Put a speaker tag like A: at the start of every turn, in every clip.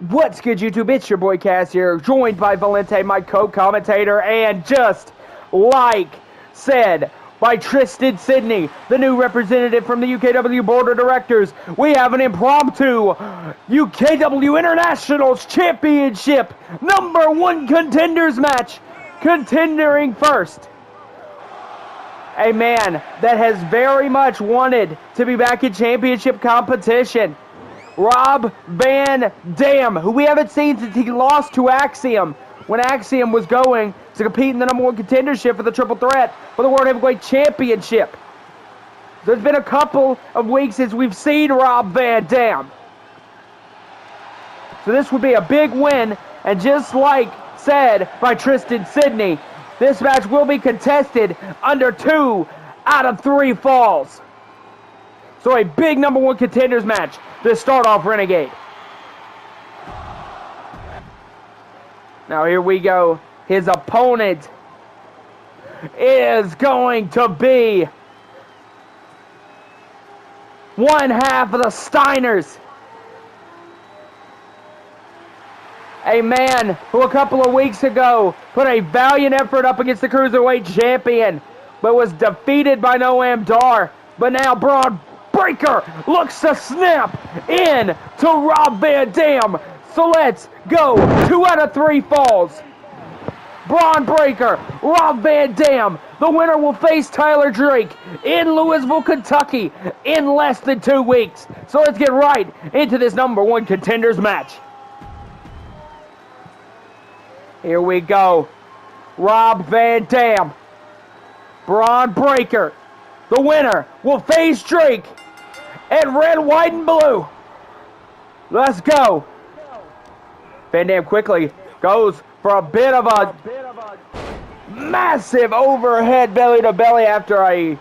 A: What's good, YouTube? It's your boy Cass here, joined by Valente, my co-commentator, and just like said by Tristan Sidney, the new representative from the UKW Board of Directors, we have an impromptu UKW Internationals Championship #1 contenders match, contendering first. A man that has very much wanted to be back in championship competition. Rob Van Dam, who we haven't seen since he lost to Axiom, when Axiom was going to compete in the #1 contendership for the triple threat for the World Heavyweight Championship. There's been a couple of weeks since we've seen Rob Van Dam. So this would be a big win, and just like said by Tristan Sidney, this match will be contested under 2 out of 3 falls. So a big #1 contenders match to start off Renegade. Now here we go. His opponent is going to be one half of the Steiners. A man who a couple of weeks ago put a valiant effort up against the Cruiserweight Champion, but was defeated by NOAM Dar. But now Braun Breaker looks to snap in to Rob Van Dam. So let's go. 2 out of 3 falls. Braun Breaker, Rob Van Dam. The winner will face Tyler Drake in Louisville, Kentucky in less than 2 weeks. So let's get right into this #1 contenders match. Here we go. Rob Van Dam. Braun Breaker. The winner will face Drake in red, white, and blue. Let's go. Van Dam quickly goes for a bit of a massive overhead belly to belly after a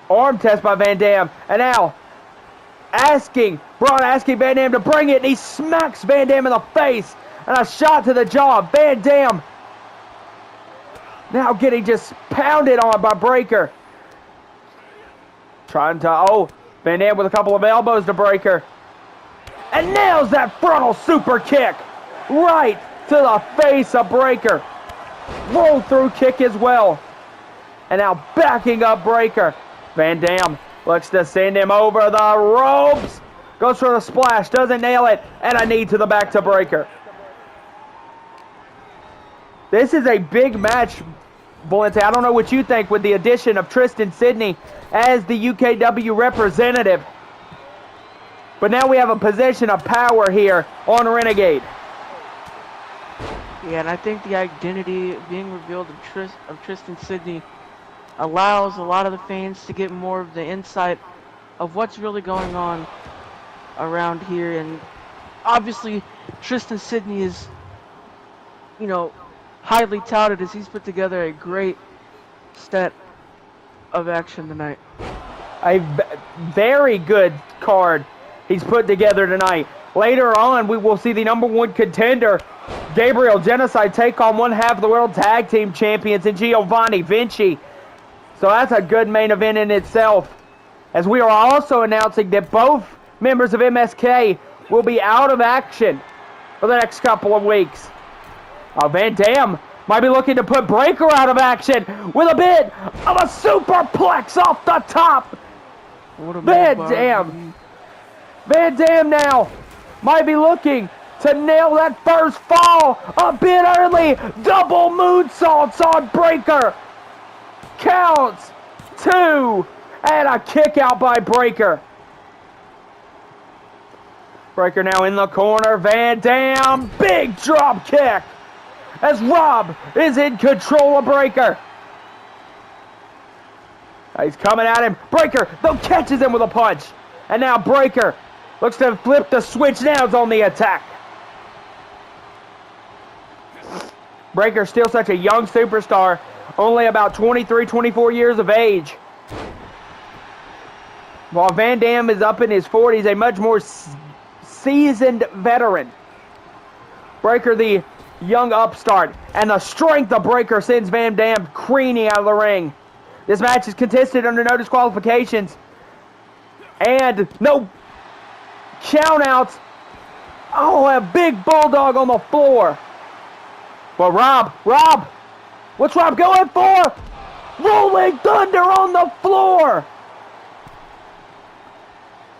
A: arm test by Van Dam. And now Braun asking Van Dam to bring it, and he smacks Van Dam in the face. And a shot to the jaw. Van Dam now getting just pounded on by Breaker. Trying to, Van Dam with a couple of elbows to Breaker. And nails that frontal super kick right to the face of Breaker. Roll through kick as well. And now backing up Breaker. Van Dam looks to send him over the ropes. Goes for the splash, doesn't nail it. And a knee to the back to Breaker. This is a big match, Valente. I don't know what you think with the addition of Tristan Sidney as the UKW representative. But now we have a position of power here on Renegade.
B: Yeah, and I think the identity being revealed of Tristan Sidney allows a lot of the fans to get more of the insight of what's really going on around here. And obviously, Tristan Sidney is, highly touted as he's put together a great set of action tonight.
A: A very good card he's put together tonight. Later on, we will see the #1 contender, Gabriel Genocide, take on one half of the World Tag Team Champions in GIOVANNI, VINCI. So that's a good main event in itself. As we are also announcing that both members of MSK will be out of action for the next couple of weeks. Van Dam might be looking to put Breaker out of action with a bit of a superplex off the top. Van Dam now might be looking to nail that first fall a bit early. Double moonsaults on Breaker. Counts 2 and a kick out by Breaker. Breaker now in the corner. Van Dam, big drop kick as Rob is in control of Breaker. He's coming at him. Breaker, though, catches him with a punch. And now Breaker looks to flip the switch. Now it's on the attack. Breaker still such a young superstar, only about 23, 24 years of age. While Van Dam is up in his 40s, a much more seasoned veteran. Breaker, the young upstart, and the strength of Breaker sends Van Dam careening out of the ring. This match is contested under no disqualifications and no countouts. Oh, a big bulldog on the floor. Well, Rob, what's Rob going for? Rolling Thunder on the floor.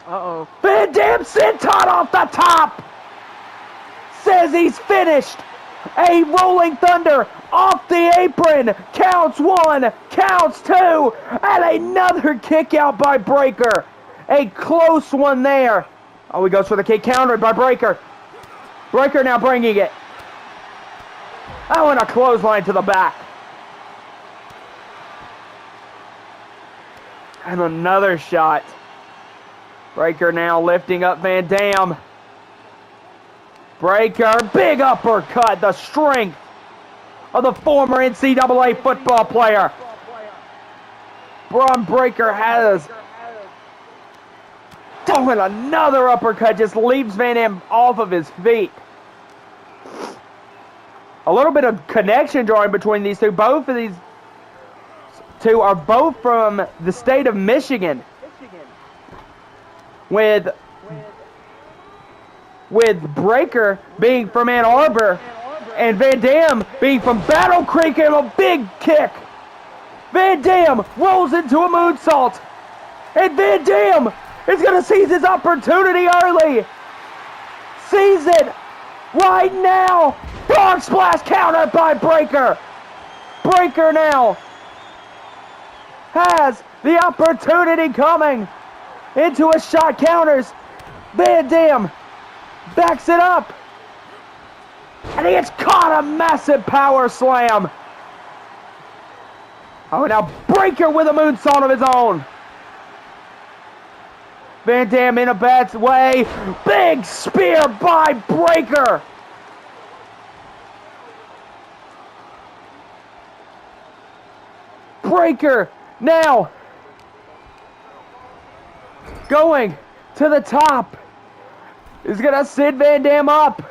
B: Uh-oh.
A: Van Dam senton off the top. Says he's finished. A Rolling Thunder off the apron. Counts 1, counts 2, and another kick out by Breaker. A close one there. Oh, he goes for the kick, countered by Breaker. Breaker now bringing it. Oh, and a clothesline to the back. And another shot. Breaker now lifting up Van Dam. Breaker, big uppercut. The strength of the former NCAA football player. Bron Breaker has. Oh, and another uppercut just leaves Van Dam off of his feet. A little bit of connection drawing between these two. Both of these two are both from the state of Michigan. With Breaker being from Ann Arbor and Van Dam being from Battle Creek, and a big kick. Van Dam rolls into a moonsault, and Van Dam is going to seize his opportunity early. Seize it right now. Frog splash countered by Breaker. Breaker now has the opportunity coming into a shot, counters. Van Dam backs it up, and he gets caught. A massive power slam. Oh, now Breaker with a moonsault of his own. Van Dam in a bad way. Big spear by Breaker. Breaker now going to the top. Is going to sit Van Dam up.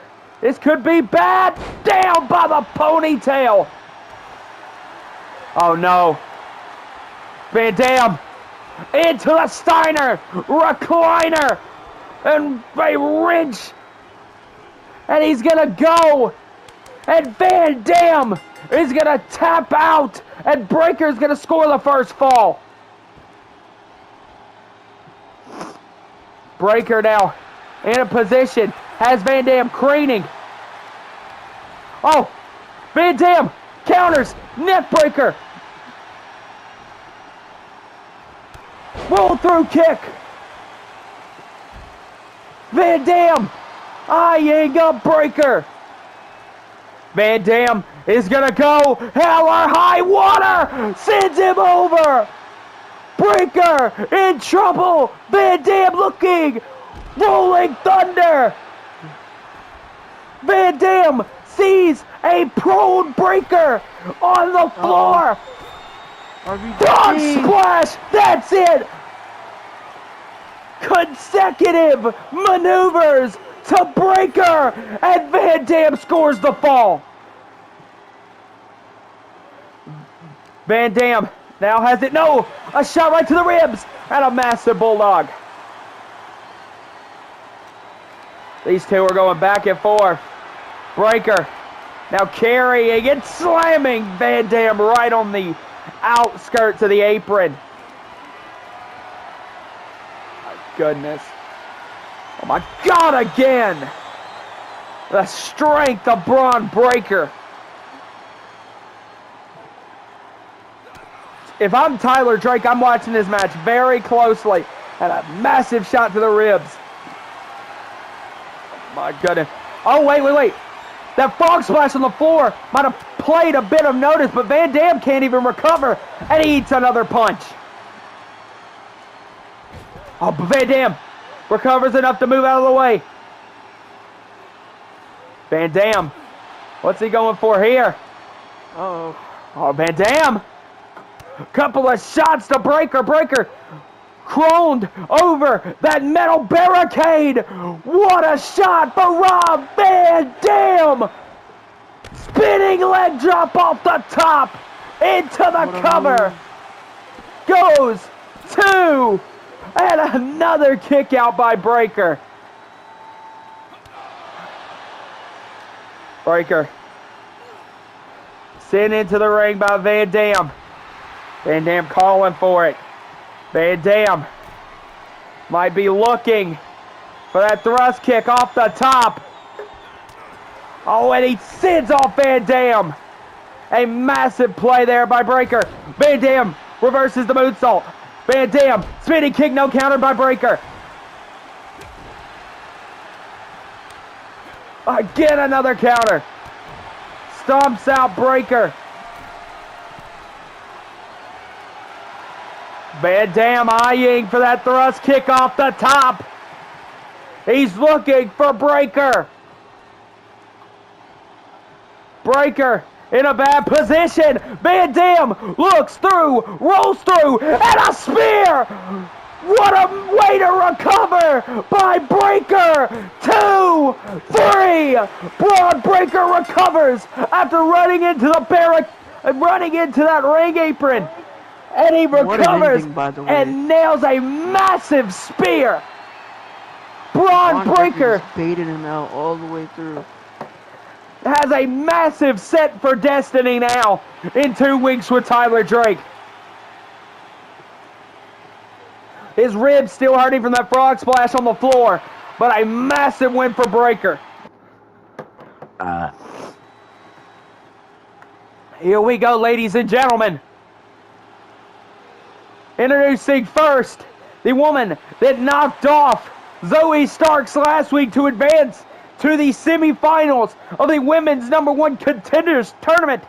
A: This could be bad. Down by the ponytail. Oh no. Van Dam into the Steiner recliner and a wrench. And he's going to go. And Van Dam is going to tap out. And Breaker's going to score the first fall. Breaker now in a position. Has Van Dam craning. Oh, Van Dam counters. Neck breaker. Roll through kick. Van Dam eyeing up Breaker. Van Dam is going to go hell or high water. Sends him over. Breaker in trouble. Van Dam looking. Rolling Thunder. Van Dam sees a prone Breaker on the floor. Frog splash. That's it. Consecutive maneuvers to Breaker, and Van Dam scores the fall. Van Dam now has it. No, a shot right to the ribs, and a massive bulldog. These two are going back and forth. Breaker now carrying and slamming Van Dam right on the outskirts of the apron. My goodness. Oh my God, again. The strength of Bron Breaker. If I'm Tyler Drake, I'm watching this match very closely. And a massive shot to the ribs. Oh my goodness. Oh, wait. That frog splash on the floor might have played a bit of notice, but Van Dam can't even recover, and he eats another punch. Oh, but Van Dam recovers enough to move out of the way. Van Dam, what's he going for here?
B: Uh-oh.
A: Oh, Van Dam. Couple of shots to Breaker. Breaker croned over that metal barricade. What a shot for Rob Van Dam. Spinning leg drop off the top into the cover. Goes 2. And another kick out by Breaker. Breaker. Sent into the ring by Van Dam. Van Dam calling for it. Van Dam might be looking for that thrust kick off the top. Oh, and he sends off Van Dam. A massive play there by Breaker. Van Dam reverses the moonsault. Van Dam, spinning kick, no counter by Breaker. Again, another counter. Stomps out Breaker. Van Dam eyeing for that thrust kick off the top. He's looking for Breaker. Breaker in a bad position. Van Dam looks through, rolls through, and a spear! What a way to recover by Breaker! 2, 3! Braun Breaker recovers after running into that ring apron. And he recovers and nails a massive spear. Braun Breaker
B: baited him out all the way through.
A: Has a massive set for destiny now in 2 weeks with Tyler Drake. His ribs still hurting from that frog splash on the floor, but a massive win for Breaker. Here we go, ladies and gentlemen. Introducing first, the woman that knocked off Zoe Starks last week to advance to the semifinals of the women's #1 contenders tournament.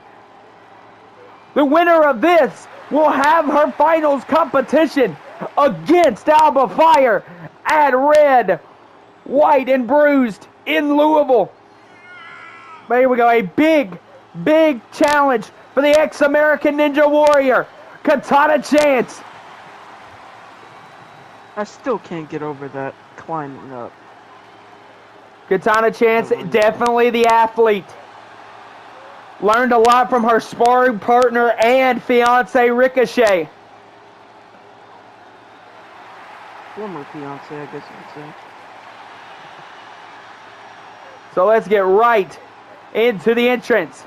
A: The winner of this will have her finals competition against Alba Fire at Red, White, and Bruised in Louisville. There we go, a big, big challenge for the ex-American Ninja Warrior, Katana Chance.
B: I still can't get over that climbing up.
A: Katana Chance, definitely the athlete. Learned a lot from her sparring partner and fiance Ricochet.
B: Former fiance, I guess you could say.
A: So let's get right into the entrance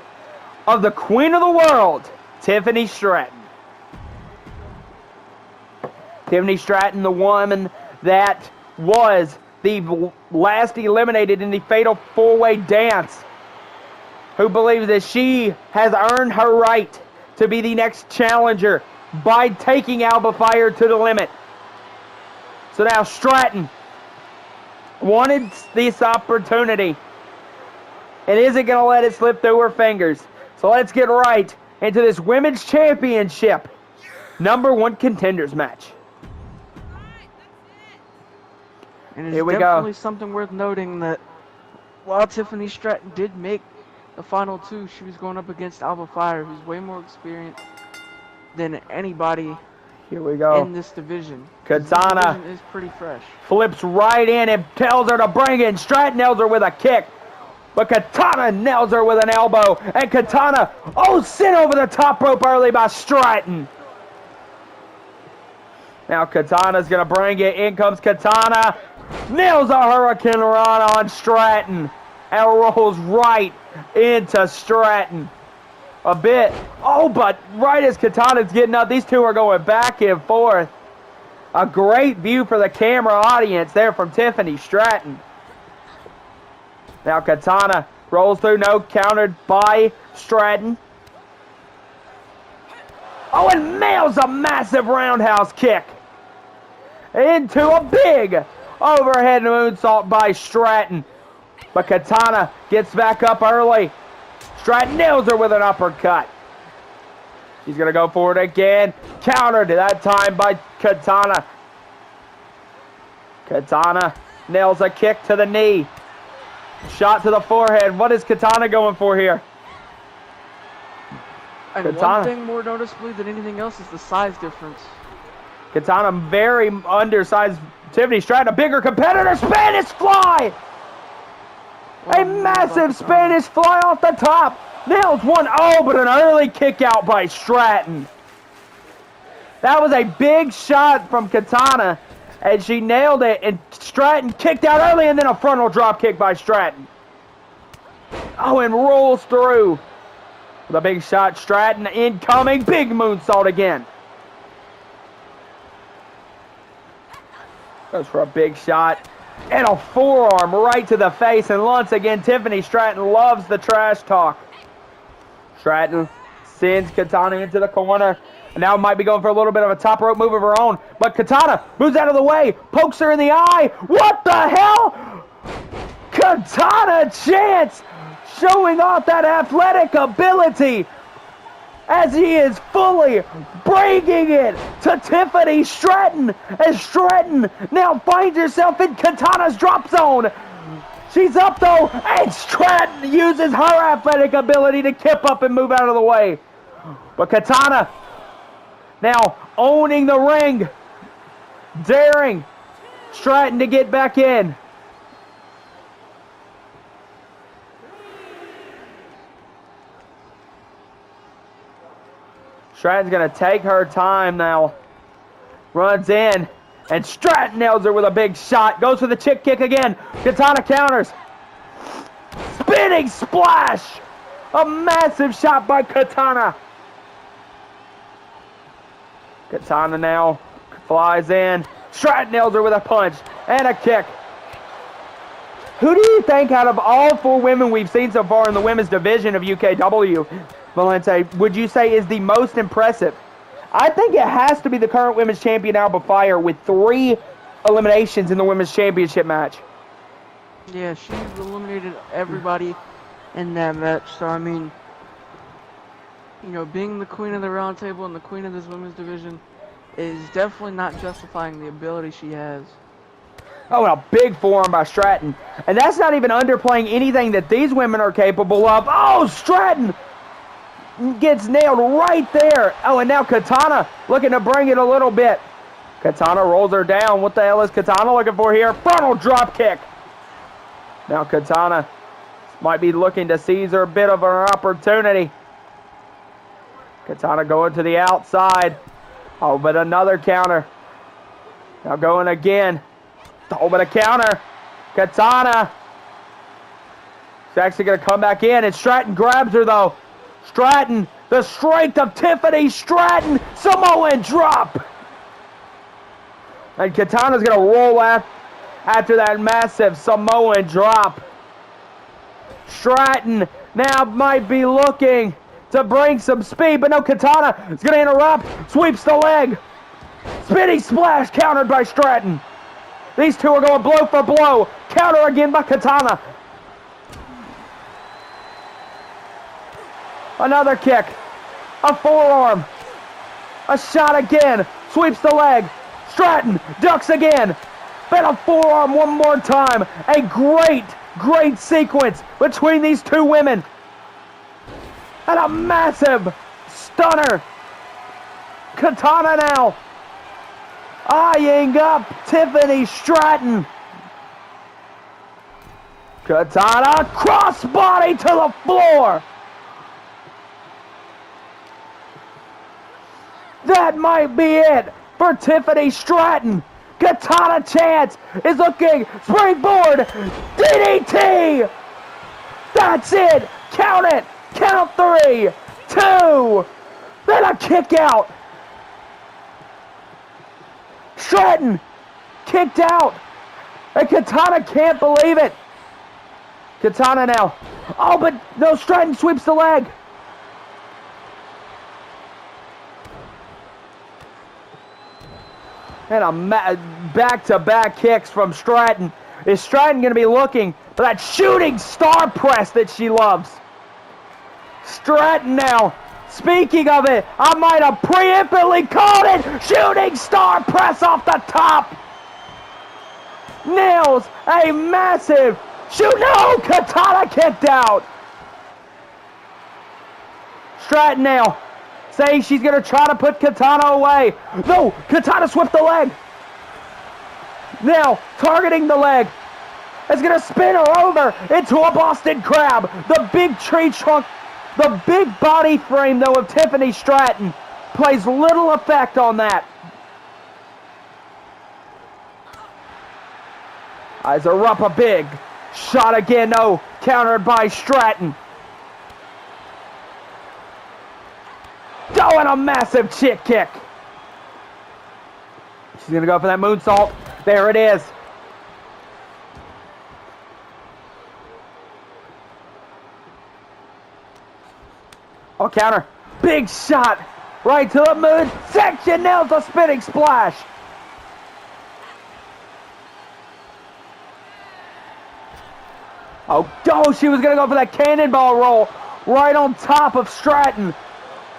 A: of the Queen of the World, Tiffany Stratton. Tiffany Stratton, the woman that was the last eliminated in the Fatal 4-Way Dance, who believes that she has earned her right to be the next challenger by taking Alba Fire to the limit. So now Stratton wanted this opportunity and isn't going to let it slip through her fingers. So let's get right into this Women's Championship #1 contenders match.
B: And it's definitely something worth noting that while Tiffany Stratton did make the final 2, she was going up against Alba Fire, who's way more experienced than anybody in this division.
A: Katana
B: is pretty fresh.
A: Flips right in and tells her to bring it. Stratton nails her with a kick, but Katana nails her with an elbow. And Katana, sent over the top rope early by Stratton. Now Katana's going to bring it. In comes Katana. Nails a Hurricane Rana on Stratton. And rolls right into Stratton. A bit. But right as Katana's getting up, these two are going back and forth. A great view for the camera audience there from Tiffany Stratton. Now Katana rolls through, no, countered by Stratton. And nails a massive roundhouse kick into a big overhead moonsault by Stratton. But Katana gets back up early. Stratton nails her with an uppercut. She's going to go for it again. Countered that time by Katana. Katana nails a kick to the knee. Shot to the forehead. What is Katana going for here?
B: And
A: Katana,
B: one thing more noticeably than anything else is the size difference.
A: Katana very undersized. Tiffany Stratton, a bigger competitor. Spanish fly! A massive Spanish fly off the top. Nails one. But an early kick out by Stratton. That was a big shot from Katana, and she nailed it, and Stratton kicked out early, and then a frontal drop kick by Stratton. Oh, and rolls through. The big shot, Stratton incoming. Big moonsault again. Goes for a big shot. And a forearm right to the face. And once again, Tiffany Stratton loves the trash talk. Stratton sends Katana into the corner. And now might be going for a little bit of a top rope move of her own. But Katana moves out of the way. Pokes her in the eye. What the hell? Katana Chance showing off that athletic ability as he is fully bringing it to Tiffany Stratton, as Stratton now finds herself in Katana's drop zone. She's up though, and Stratton uses her athletic ability to kip up and move out of the way. But Katana now owning the ring, daring Stratton to get back in. Stratton's going to take her time now. Runs in. And Stratton nails her with a big shot. Goes for the chick kick again. Katana counters. Spinning splash. A massive shot by Katana. Katana now flies in. Stratton nails her with a punch. And a kick. Who do you think out of all 4 women we've seen so far in the women's division of UKW, Valente, would you say is the most impressive? I think it has to be the current women's champion, Alba Fire, with 3 eliminations in the women's championship match.
B: Yeah, she eliminated everybody in that match. So, I mean, you know, being the queen of the round table and the queen of this women's division is definitely not justifying the ability she has.
A: Oh, and a big forearm by Stratton. And that's not even underplaying anything that these women are capable of. Oh, Stratton gets nailed right there. Oh, and now Katana looking to bring it a little bit. Katana rolls her down. What the hell is Katana looking for here? Frontal drop kick. Now Katana might be looking to seize her bit of her opportunity. Katana going to the outside. Oh, but another counter. Now going again. Oh, but a counter. Katana. She's actually going to come back in, and Stratton grabs her, though. Stratton, the strength of Tiffany Stratton. Samoan drop. And Katana's going to roll after that massive Samoan drop. Stratton now might be looking to bring some speed, but no, Katana is going to interrupt. Sweeps the leg. Spinning splash countered by Stratton. These two are going blow for blow. Counter again by Katana. Another kick. A forearm. A shot again. Sweeps the leg. Stratton ducks again. Then a forearm one more time. A great sequence between these two women. And a massive stunner. Katana now eyeing up Tiffany Stratton. Katana crossbody to the floor. That might be it for Tiffany Stratton. Katana Chance is looking. Springboard. DDT. That's it. Count it. Count 3, 2. Then a kick out. Stratton kicked out. And Katana can't believe it. Katana now. Oh, but no, Stratton sweeps the leg. And a back-to-back kicks from Stratton. Is Stratton going to be looking for that shooting star press that she loves? Stratton now. Speaking of it, I might have preemptively called it. Shooting star press off the top. Nails a massive shoot. No, Katana kicked out. Stratton now saying she's going to try to put Katana away. No, Katana swept the leg. Now, targeting the leg. It's going to spin her over into a Boston Crab. The big tree trunk, the big body frame, though, of Tiffany Stratton plays little effect on that. Eyes are up, a big shot again. No, Countered by Stratton. Oh, and a massive chick kick. She's going to go for that moonsault. There it is. Oh, counter. Big shot. Right to the moon section. Nails the spinning splash. Oh, she was going to go for that cannonball roll right on top of Stratton.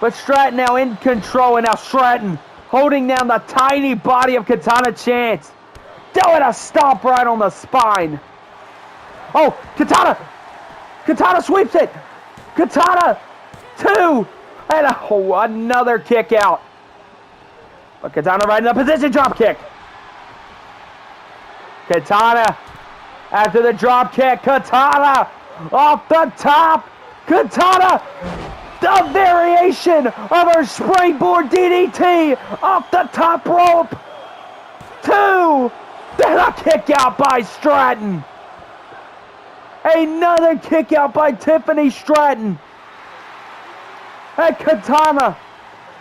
A: But Stratton now in control, and now Stratton holding down the tiny body of Katana Chance. Doing a stomp right on the spine. Oh, Katana! Katana sweeps it! Katana! 2! And another kick out. But Katana right in the position drop kick. Katana after the drop kick. Katana off the top. Katana, the variation of her springboard DDT off the top rope. 2. Then a kick out by Stratton. Another kick out by Tiffany Stratton. And Katana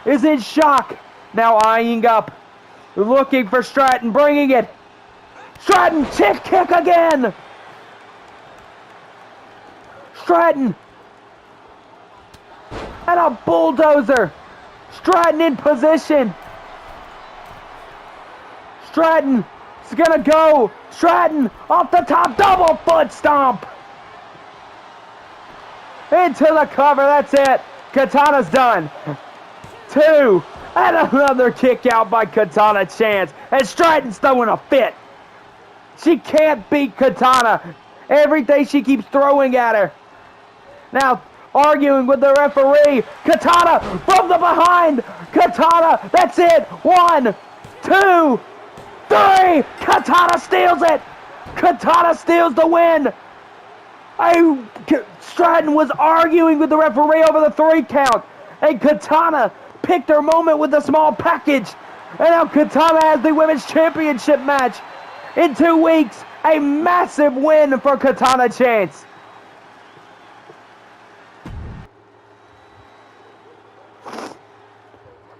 A: is in shock. Now eyeing up. Looking for Stratton. Bringing it. Stratton, chick kick again. Stratton. And a bulldozer. Stratton in position. Stratton is going to go. Stratton off the top. Double foot stomp. Into the cover. That's it. Katana's done. 2. And another kick out by Katana Chance. And Stratton's throwing a fit. She can't beat Katana. Everything she keeps throwing at her. Now, arguing with the referee. Katana from the behind. Katana, that's it. 1, 2, 3. Katana steals it. Katana steals the win. Stratton was arguing with the referee over the 3 count. And Katana picked her moment with the small package. And now Katana has the Women's Championship match in 2 weeks. A massive win for Katana Chance.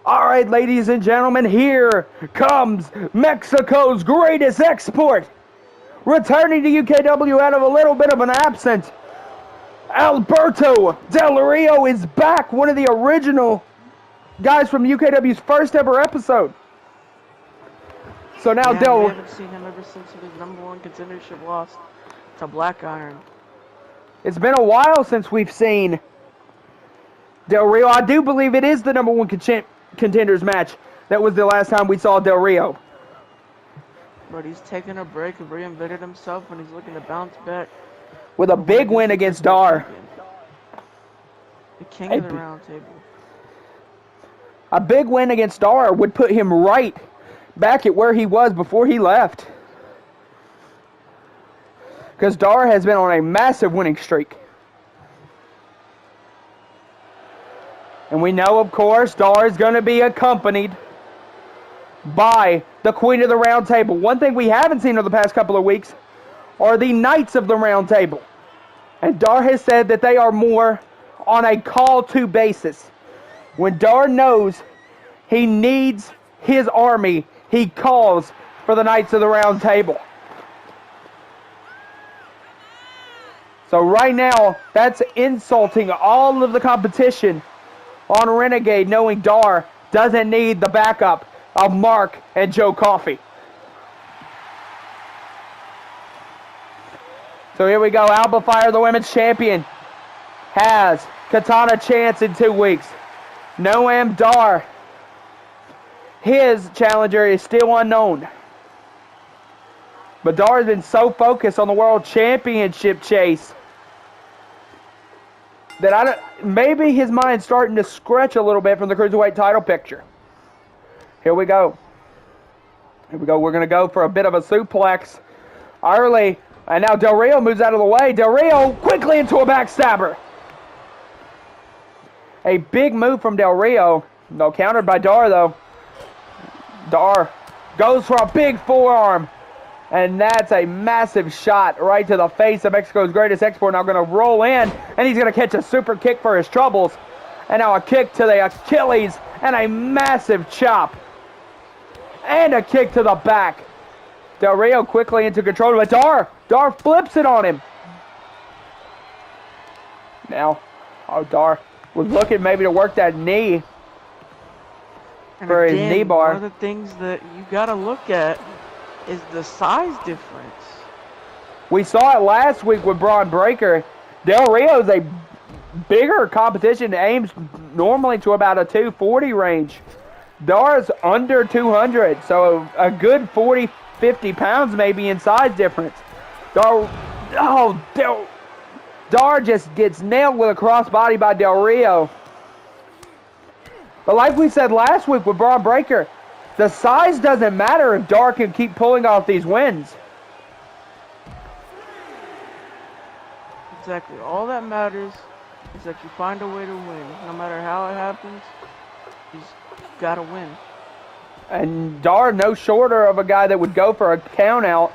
A: All right, ladies and gentlemen, here comes Mexico's greatest export. Returning to UKW out of a little bit of an absence, Alberto Del Rio is back, one of the original guys from UKW's first ever episode. So now
B: we haven't seen him ever since his #1 contendership loss to Black Iron.
A: It's been a while since we've seen Del Rio. I do believe it is the #1 contenders match. That was the last time we saw Del Rio.
B: But he's taken a break and reinvented himself, and he's looking to bounce back
A: with a big win against Dar.
B: The king of the round table.
A: A big win against Dar would put him right back at where he was before he left. Because Dar has been on a massive winning streak. And we know, of course, Dar is going to be accompanied by the Queen of the Round Table. One thing we haven't seen over the past couple of weeks are the Knights of the Round Table. And Dar has said that they are more on a call-to basis. When Dar knows he needs his army, he calls for the Knights of the Round Table. So right now, that's insulting all of the competition on Renegade, knowing Dar doesn't need the backup of Mark and Joe Coffey. So here we go. Alba Fire, the women's champion, has Katana Chance in 2 weeks. NOAM Dar, his challenger is still unknown. But Dar has been so focused on the World Championship chase that maybe his mind's starting to scratch a little bit from the Cruiserweight title picture. Here we go. Here we go. We're going to go for a bit of a suplex early. And now Del Rio moves out of the way. Del Rio quickly into a backstabber. A big move from Del Rio. No, countered by Dar, though. Dar goes for a big forearm. And that's a massive shot right to the face of Mexico's greatest export. Now going to roll in, and he's going to catch a super kick for his troubles. And now a kick to the Achilles, and a massive chop. And a kick to the back. Del Rio quickly into control, but Dar flips it on him. Now, Dar was looking maybe to work that knee for his knee bar.
B: One of the things that you got to look at is the size difference.
A: We saw it last week with Bron Breakker. Del Rio's a bigger competition, aims normally to about a 240 range. Dar's under 200, so a good 40, 50 pounds maybe in size difference. Dar just gets nailed with a crossbody by Del Rio. But like we said last week with Bron Breakker, the size doesn't matter if Dar can keep pulling off these wins.
B: Exactly. All that matters is that you find a way to win. No matter how it happens, you just gotta win.
A: And Dar no shorter of a guy that would go for a count out.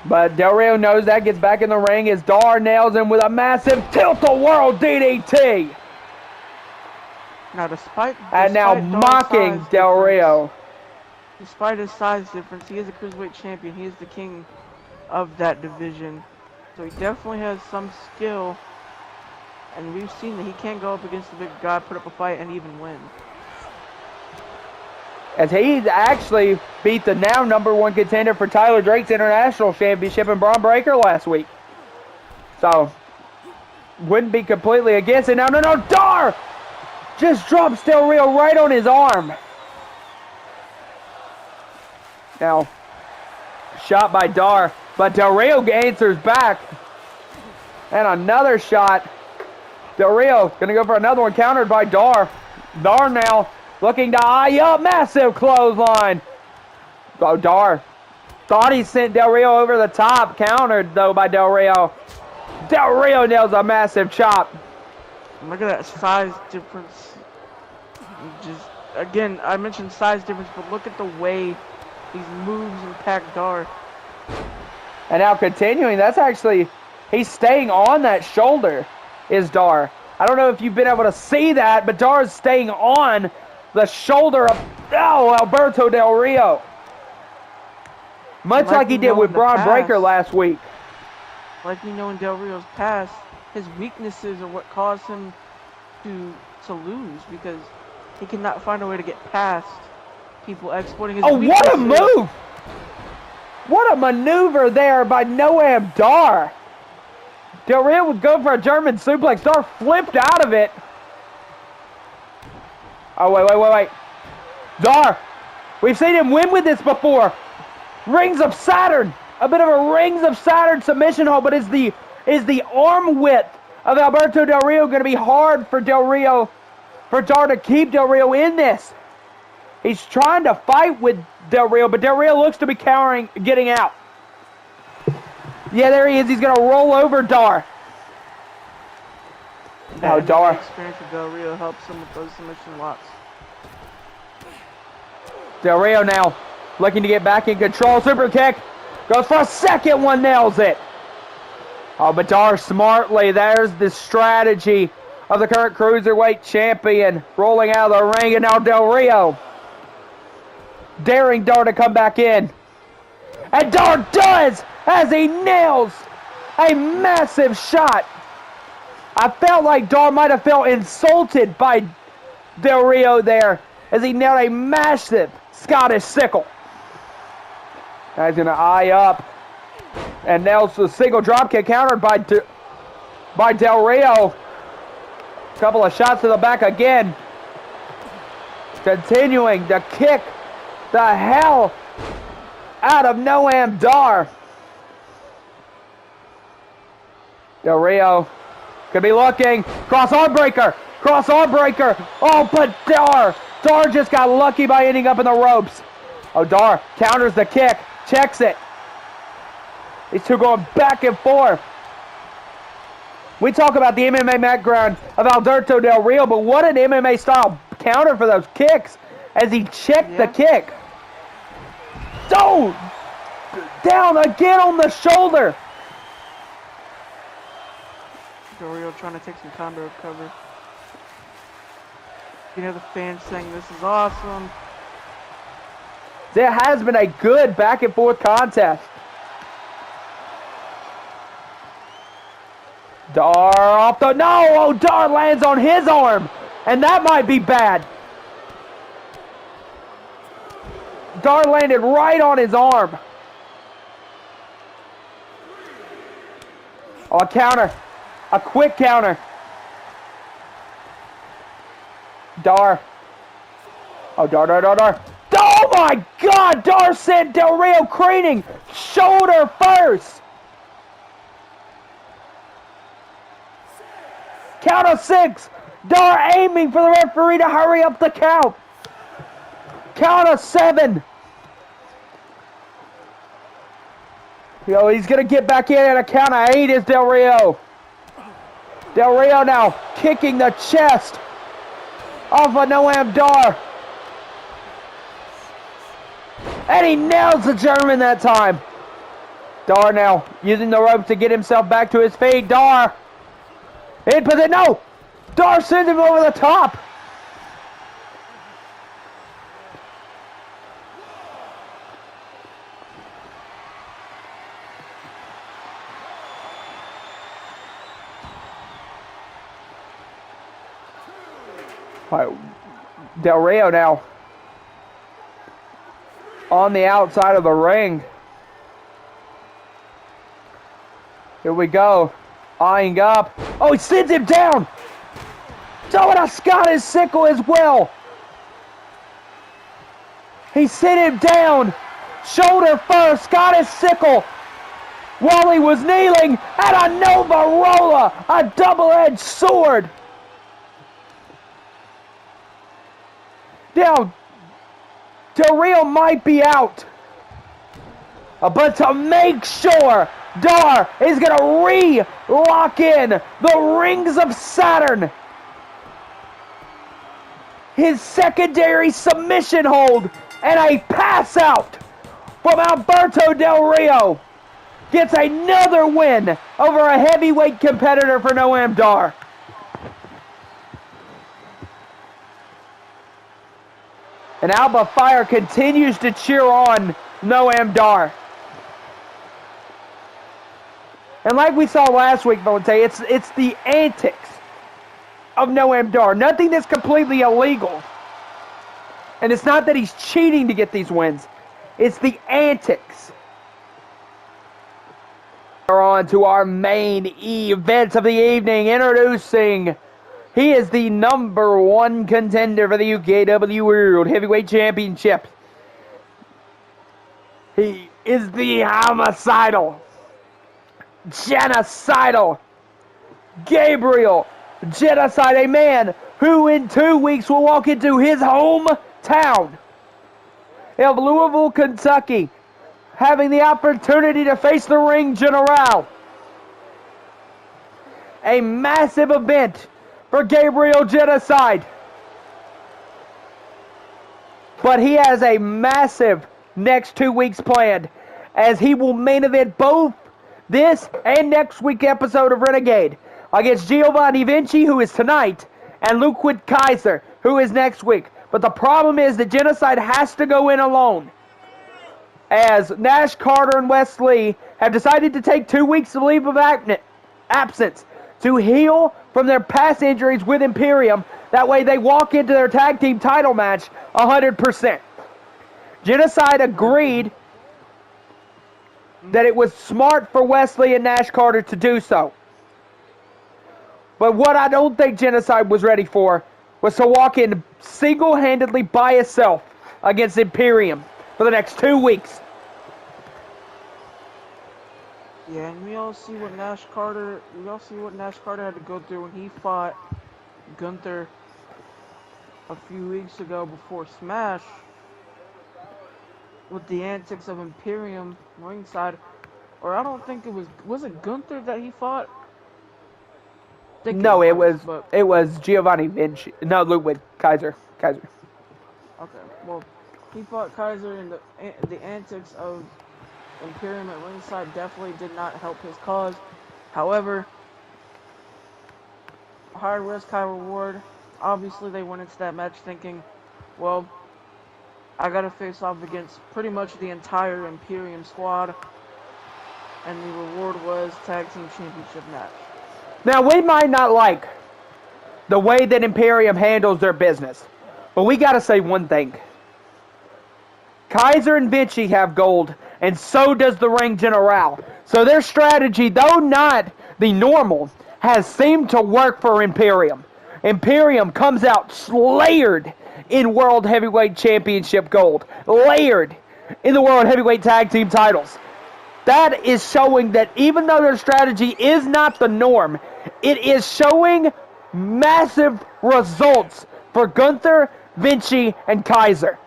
A: But Del Rio knows that, gets back in the ring as Dar nails him with a massive tilt-a-whirl DDT.
B: Now, despite
A: mocking Del Rio.
B: Despite his size difference, he is a cruiserweight champion. He is the king of that division. So he definitely has some skill. And we've seen that he can go up against the big guy, put up a fight, and even win.
A: As he actually beat the now #1 contender for Tyler Drake's International Championship in Bron Breakker last week. So, wouldn't be completely against it. No, Dar just drops Del Rio right on his arm. Now, shot by Dar, but Del Rio answers back. And another shot. Del Rio going to go for another one, countered by Dar. Dar now looking to eye up, massive clothesline. Oh, Dar thought he sent Del Rio over the top, countered though by Del Rio. Del Rio nails a massive chop.
B: Look at that size difference. Just again, I mentioned size difference, but look at the way these moves impact Dar.
A: And now continuing, that's actually, he's staying on that shoulder, is Dar. I don't know if you've been able to see that, but Dar is staying on the shoulder of Alberto Del Rio. Much like he did with Bron Breakker last week.
B: Like we know in Del Rio's past, his weaknesses are what caused him to lose, because he cannot find a way to get past people exploiting his weaknesses.
A: What a move! What a maneuver there by NOAM Dar. Del Rio would go for a German suplex. Dar flipped out of it. Oh, wait. Dar, we've seen him win with this before. Rings of Saturn. A bit of a Rings of Saturn submission hold, but is the arm width of Alberto Del Rio going to be hard for Dar to keep Del Rio in this? He's trying to fight with Del Rio, but Del Rio looks to be cowering, getting out. Yeah, there he is. He's going to roll over Dar. Now Dar.
B: The experience of Del Rio helps him with those submission locks.
A: Del Rio now looking to get back in control. Super kick. Goes for a second one. Nails it. Oh, but Dar smartly. There's the strategy of the current Cruiserweight champion. Rolling out of the ring. And now Del Rio daring Dar to come back in. And Dar does, as he nails a massive shot. I felt like Dar might have felt insulted by Del Rio there, as he nailed a massive Scottish sickle. Now he's going to eye up and nails the single dropkick, countered by Del Rio. Couple of shots to the back again. Continuing to kick the hell out of NOAM Dar. Del Rio could be looking. Cross arm breaker. Oh, but Dar just got lucky by ending up in the ropes. Oh, Dar counters the kick. Checks it. These two going back and forth. We talk about the MMA background of Alberto Del Rio, but what an MMA style counter for those kicks as he checked the kick. Oh! Down again on the shoulder.
B: Del Rio trying to take some time to recover. You know the fans saying this is awesome.
A: There has been a good back and forth contest. Dar off the... No! Oh, Dar lands on his arm. And that might be bad. Dar landed right on his arm. Oh, a counter. A quick counter. Dar. Oh, Dar. Oh my God! Dar sent Del Rio craning. Shoulder first. Count of 6. Dar aiming for the referee to hurry up the count. Count of 7. Yo, he's going to get back in at a count of 8 is Del Rio. Del Rio now kicking the chest off of Noam Dar. And he nails the German that time. Dar now using the ropes to get himself back to his feet. Dar in position. No! Dar sends him over the top. Del Rio now on the outside of the ring. Here we go. Eyeing up. Oh, he sends him down. So and a Scottish sickle as well. He sent him down. Shoulder first. Scottish sickle. While he was kneeling. And a Nova Rolla. A double-edged sword. Now, Del Rio might be out. But to make sure, Dar is going to re-lock in the rings of Saturn. His secondary submission hold and a pass out from Alberto Del Rio. Gets another win over a heavyweight competitor for Noam Dar. And Alba Fire continues to cheer on Noam Dar. And like we saw last week, Valente, it's the antics of Noam Dar. Nothing that's completely illegal. And it's not that he's cheating to get these wins. It's the antics. We're on to our main events of the evening. Introducing... He is the #1 contender for the UKW World Heavyweight Championship. He is the homicidal, genocidal Gabriel Genocide, a man who in 2 weeks will walk into his hometown of Louisville, Kentucky, having the opportunity to face the Ring General. A massive event for Gabriel Genocide. But he has a massive next 2 weeks planned, as he will main event both this and next week episode of Renegade against Giovanni Vinci, who is tonight, and Ludwig Kaiser, who is next week. But the problem is that Genocide has to go in alone, as Nash Carter and Wes Lee have decided to take 2 weeks of leave of absence to heal from their past injuries with Imperium. That way they walk into their tag team title match 100%. Genocide agreed that it was smart for Wesley and Nash Carter to do so. But what I don't think Genocide was ready for was to walk in single-handedly by himself against Imperium for the next 2 weeks.
B: Yeah, and we all see what Nash Carter had to go through when he fought Gunther a few weeks ago before Smash, with the antics of Imperium ringside. Or I don't think was it Gunther that he fought?
A: No, it was Giovanni Vinci. No, Ludwig Kaiser. Okay,
B: well, he fought Kaiser in the antics of Imperium at ringside definitely did not help his cause. However, high risk, high reward. Obviously, they went into that match thinking, well, I gotta face off against pretty much the entire Imperium squad. And the reward was Tag Team Championship match.
A: Now, we might not like the way that Imperium handles their business, but we gotta say one thing. Kaiser and Vinci have gold, and so does the Ring General. So their strategy, though not the normal, has seemed to work for Imperium. Imperium comes out layered in World Heavyweight Championship gold, layered in the World Heavyweight Tag Team titles. That is showing that even though their strategy is not the norm, it is showing massive results for Gunther, Vinci, and Kaiser.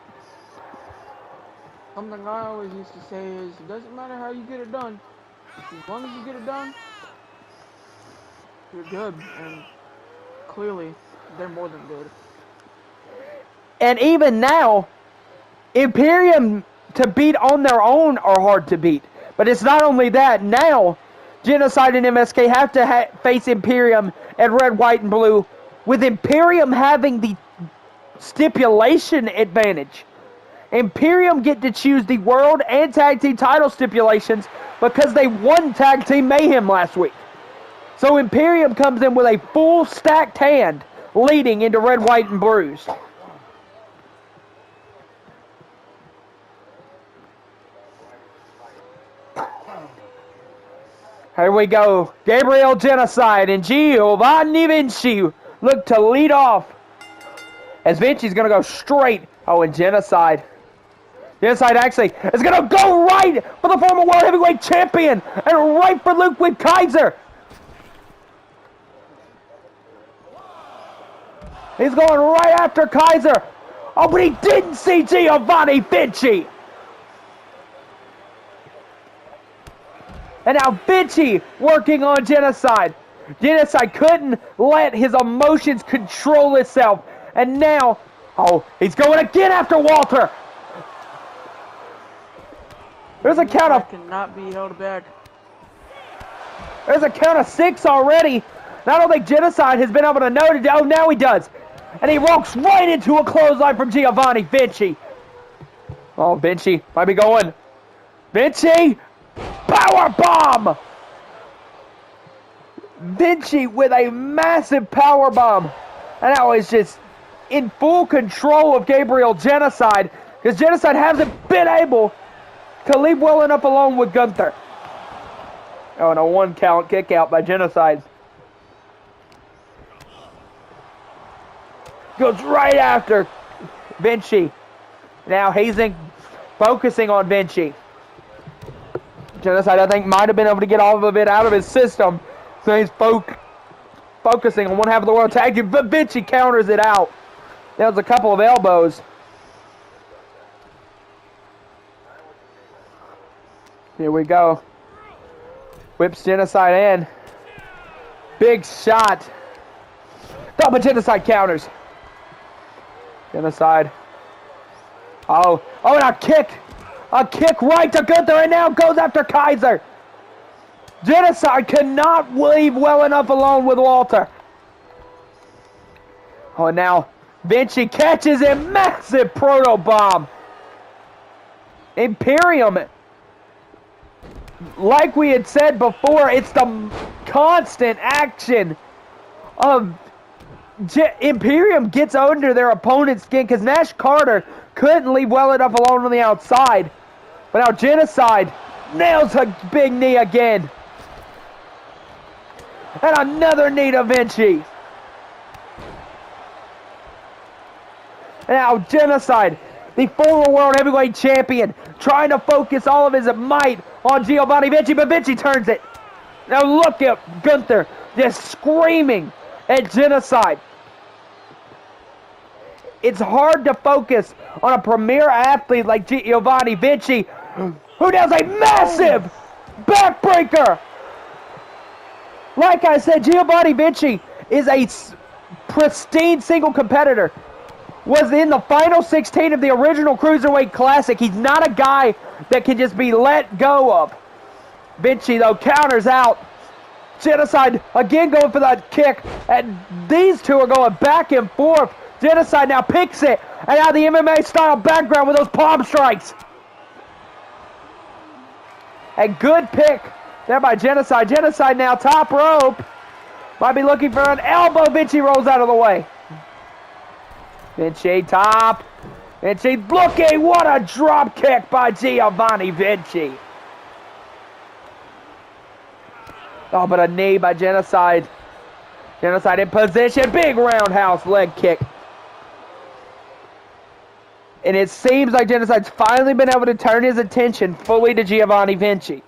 B: Something I always used to say is, it doesn't matter how you get it done. As long as you get it done, you're good. And clearly, they're more than good.
A: And even now, Imperium to beat on their own are hard to beat. But it's not only that. Now, Genocide and MSK have to face Imperium at red, white, and blue, with Imperium having the stipulation advantage. Imperium get to choose the world and tag team title stipulations because they won Tag Team Mayhem last week. So Imperium comes in with a full stacked hand leading into red, white, and blues. Here we go. Gabriel Genocide and Giovanni Vinci look to lead off. As Vinci's going to go straight. Oh, and Genocide. Genocide actually is going to go right for the former World Heavyweight Champion. And right for Luke with Kaiser. He's going right after Kaiser. Oh, but he didn't see Giovanni Vinci. And now Vinci working on Genocide. Genocide couldn't let his emotions control himself. And now, oh, he's going again after Walter. There's a count of...
B: cannot be held back.
A: There's a count of 6 already. And I don't think Genocide has been able to know it. Oh, now he does. And he walks right into a clothesline from Giovanni Vinci. Oh, Vinci might be going. Vinci! Power bomb! Vinci with a massive power bomb. And now he's just in full control of Gabriel Genocide. Because Genocide hasn't been able to leave well enough alone with Gunther. Oh, and a 1 count kick out by Genocide. Goes right after Vinci. Now hazing, focusing on Vinci. Genocide, I think, might have been able to get all of it out of his system. So he's focusing on one half of the world tag team, but Vinci counters it out. There was a couple of elbows. Here we go. Whips Genocide in. Big shot. Oh, but Genocide counters. Genocide. Oh, and a kick. A kick right to Gunther, and now goes after Kaiser. Genocide cannot leave well enough alone with Walter. Oh, and now Vinci catches a massive proto bomb. Imperium, like we had said before, it's the constant action of Imperium gets under their opponent's skin because Nash Carter couldn't leave well enough alone on the outside. But now Genocide nails a big knee again. And another knee to Vinci. And now Genocide, the former World Heavyweight Champion, trying to focus all of his might on Giovanni Vinci, but Vinci turns it. Now look at Gunther just screaming at Genocide. It's hard to focus on a premier athlete like Giovanni Vinci, who does a massive backbreaker. Like I said, Giovanni Vinci is a pristine single competitor. was in the final 16 of the original Cruiserweight Classic. He's not a guy that can just be let go of. VINCI, though, counters out. Genocide again going for that kick. And these two are going back and forth. Genocide now picks it. And now the MMA style background with those palm strikes. A good pick there by Genocide. Genocide now top rope. Might be looking for an elbow. VINCI rolls out of the way. VINCI top. VINCI looking. What a drop kick by Giovanni VINCI. Oh, but a knee by Genocide. Genocide in position. Big roundhouse leg kick. And it seems like Genocide's finally been able to turn his attention fully to Giovanni VINCI.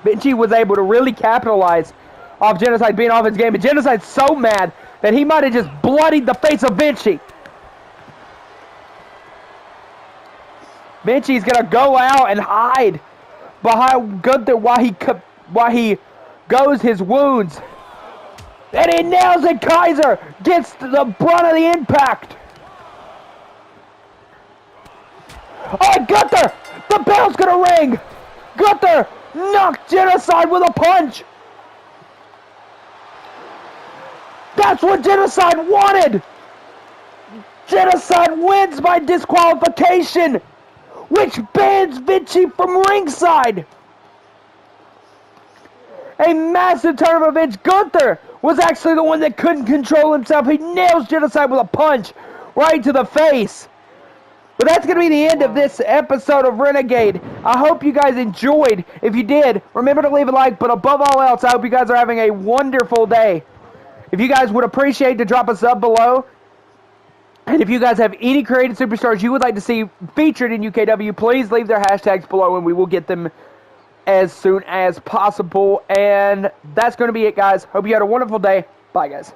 A: VINCI was able to really capitalize off Genocide being off his game. And Genocide's so mad that he might have just bloodied the face of VINCI. VINCI's going to go out and hide behind Gunther while he goes his wounds. And he nails it. Kaiser gets the brunt of the impact. Oh, Gunther! The bell's gonna ring! Gunther knocked Genocide with a punch! That's what Genocide wanted! Genocide wins by disqualification, which bans VINCI from ringside. A massive turn of events. Gunther was actually the one that couldn't control himself. He nails Genocide with a punch right to the face. But that's going to be the end of this episode of Renegade. I hope you guys enjoyed. If you did, remember to leave a like. But above all else, I hope you guys are having a wonderful day. If you guys would appreciate to drop a sub below. And if you guys have any creative superstars you would like to see featured in UKW, please leave their hashtags below and we will get them as soon as possible. And that's going to be it, guys. Hope you had a wonderful day. Bye, guys.